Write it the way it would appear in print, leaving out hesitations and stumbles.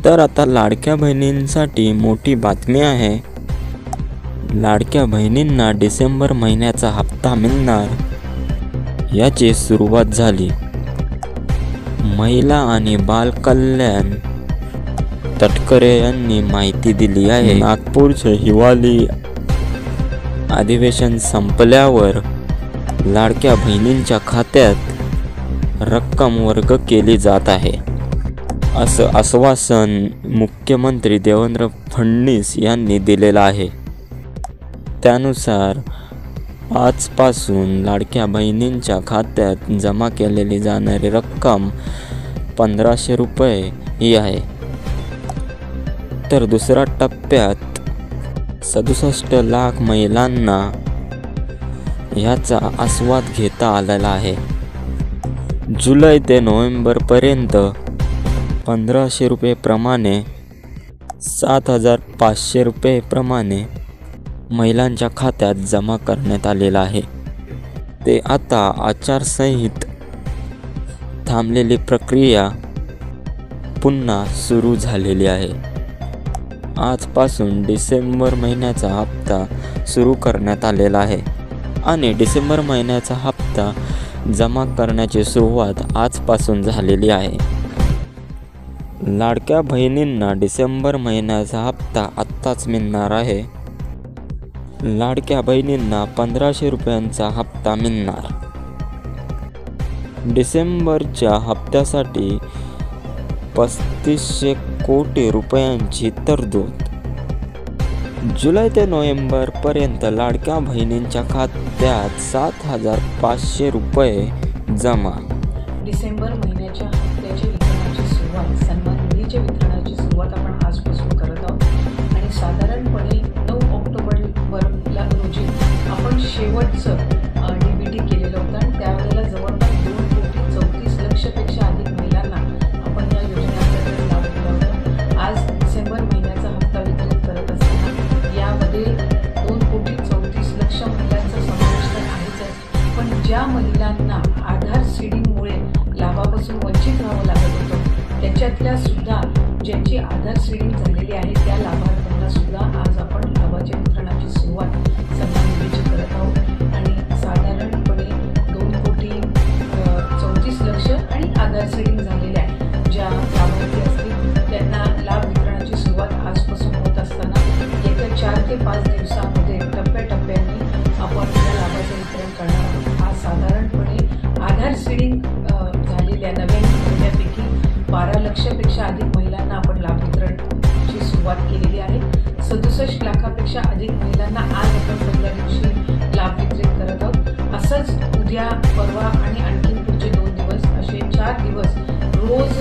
तर आता लाडक्या बहिणींसाठी मोठी बातमी आहे। लाडक्या बहिणींना डिसेंबर महिन्याचा हप्ता मिळणार याची सुरुवात झाली। महिला आणि बाल कल्याण तटकरे यांनी माहिती दिली आहे। नागपूरचे हिवाळी अधिवेशन संपल्यावर लाडक्या बहिणींच्या खात्यात रक्कम वर्ग केली जात आहे, असं आश्वासन मुख्यमंत्री देवेंद्र फडणवीस यांनी दिलेलं आहे। त्यानुसार आजपासून लाडक्या बहिणींच्या खात्यात जमा केलेली जाणारी रक्कम 1500 रुपये ही आहे। तर दुसऱ्या टप्प्यात 67 लाख महिलांना ह्याचा आस्वाद घेता आलेला आहे। जुलै ते नोव्हेंबरपर्यंत 1500 रुपये प्रमाणे 7500 रुपये प्रमाणे महिलांच्या खात्यात जमा करण्यात आलेला आहे। ते आता आचारसंहित थांबलेली प्रक्रिया पुन्हा सुरू झालेली आहे। आजपासून डिसेंबर महिन्याचा हप्ता सुरू करण्यात आलेला आहे आणि डिसेंबर महिन्याचा हप्ता जमा करण्याची सुरुवात आजपासून झालेली आहे। लाडक्या बहिणींना डिसेंबर महिन्याचा हप्ता आत्ताच मिळणार आहे। लाडक्या बहिणींना 1500 रुपयांचा हप्ता मिळणार। डिसेंबरच्या हप्त्यासाठी 3500 कोटी रुपयांची तरतूद। जुलै ते नोव्हेंबरपर्यंत लाडक्या बहिणींच्या खात्यात 7500 रुपये जमा। डिसेंबर महिन्याच्या हप्त्याच्या वितरणाची सुरुवात, सन्मान निधीच्या वितरणाची सुरुवात आपण आजपासून करत आहोत आणि साधारणपणे 9 ऑक्टोबर रोजी आपण शेवटचं DBT केलेलं होतं आणि त्यावेळेला जवळपास 2,34,00,000पेक्षा अधिक महिलांना आपण या योजनेअंतर्गत लाभ दिला होता। आज डिसेंबर महिन्याचा हप्ता वितरित करत असताना यामध्ये 2,34,00,000 महिलांचा समावेश तर आहेच आहे, पण ज्या महिलांना आधार सीडिंगमुळे लाभापासून वंचित राहावं लागत होतं त्याच्यातल्या सुद्धा ज्यांची आधार सीडिंग झालेली आहे त्या लाभार्थ्यांना सुद्धा आज आपण लाभाच्या वितरणाची सुरुवात सन्मान निधीची करत आहोत आणि साधारणपणे 2,34,00,000 आणि आधार सीडिंग झालेल्या ज्या लाभार्थी असतील त्यांना लाभ वितरणाची सुरुवात आजपासून होत असताना येत्या 4 ते 5 दिवसांमध्ये टप्प्याटप्प्याने आपण या लाभाचं वितरण करणार आहोत। आज साधारणपणे आधार सीडिंग झालेल्या नव्याने महिन्यापैकी 12 लाखापेक्षा अधिक महिलांना आपण लाभ वितरणाची सुरुवात केलेली आहे। 67 लाखापेक्षा अधिक महिलांना आज आपण पहिल्या दिवशी लाभ वितरित करत आहोत। असंच उद्या, परवा आणि आणखी पुढचे 2 दिवस असे 4 दिवस रोज